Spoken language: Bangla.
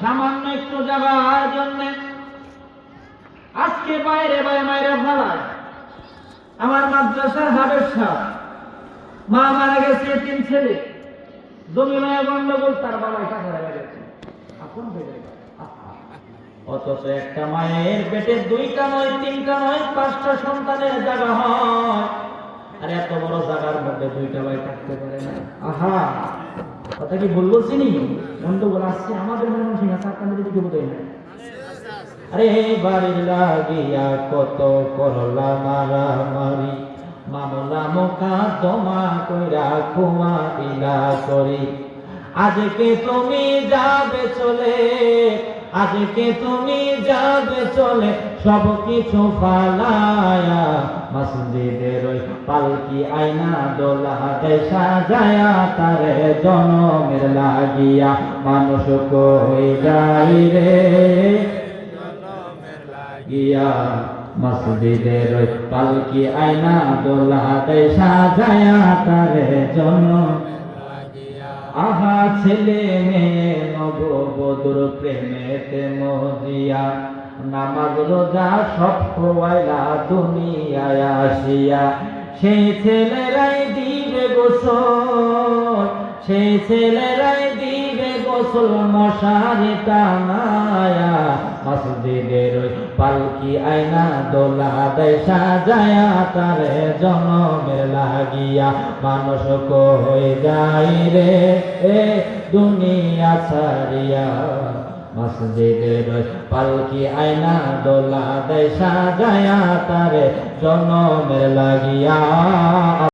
সামান্য একটু জায়গার জন্য আজকে বাইরে মায়েরা ফালায়। আমার মাদ্রাসার হাবের সাহেব মা মারা গেছে, 3 ছেলে, জমি লয়ে গন্ডগোল, তার বাবা টাকা রেখে গেছে। আপন পেটে অথচ একটা মায়ের পেটে 2টা নয়, 3টা নয়, 5টা সন্তানের জায়গা হয়, আর এত বড় জায়গার মধ্যে 2টা ভাই থাকতে পারে না। আহা, কথা কি বলবো চিনি গন্ডগোল আসছে আমাদের মানুষ আপনাদের দিকে বোধ হয় না। আরে বাড়ির লাগিয়া কত করলা মারামারি, মামলা মোকদ্দমা কইরা ক্ষমা দিলা করি। আজকে তুমি যাবে চলে, আজকে তুমি যাবে চলে, সব কিছু ফালায়া মসজিদের ওই পালকি আয়না দোলা সাজায়া, তারে জনমের লাগিয়া মানুষ কই যাই রে গিয়া, মসজিদের ওই পালকি আয়না দোলা সাজায়া, তারে জনম। আহা ছেলে মেয়ে নববধূর প্রেমেতে মজিয়া, নামাজ রোজা সব খোয়াইলা দুনিয়ায় আসিয়া, সেই ছেলেরাই দিবে গোসল, সেই ছেলেরাই দিবে গোসল মশারি টানায়া, মসজিদের ওই পালকি আয়না দোলা সাজায়া, তারে জনমের লাগিয়া মানুষ কই যাই রে দুনিয়া ছাড়িয়া, মসজিদের ওই পালকি আয়না দোলা সাজায়া, তারে জনমের লাগিয়া।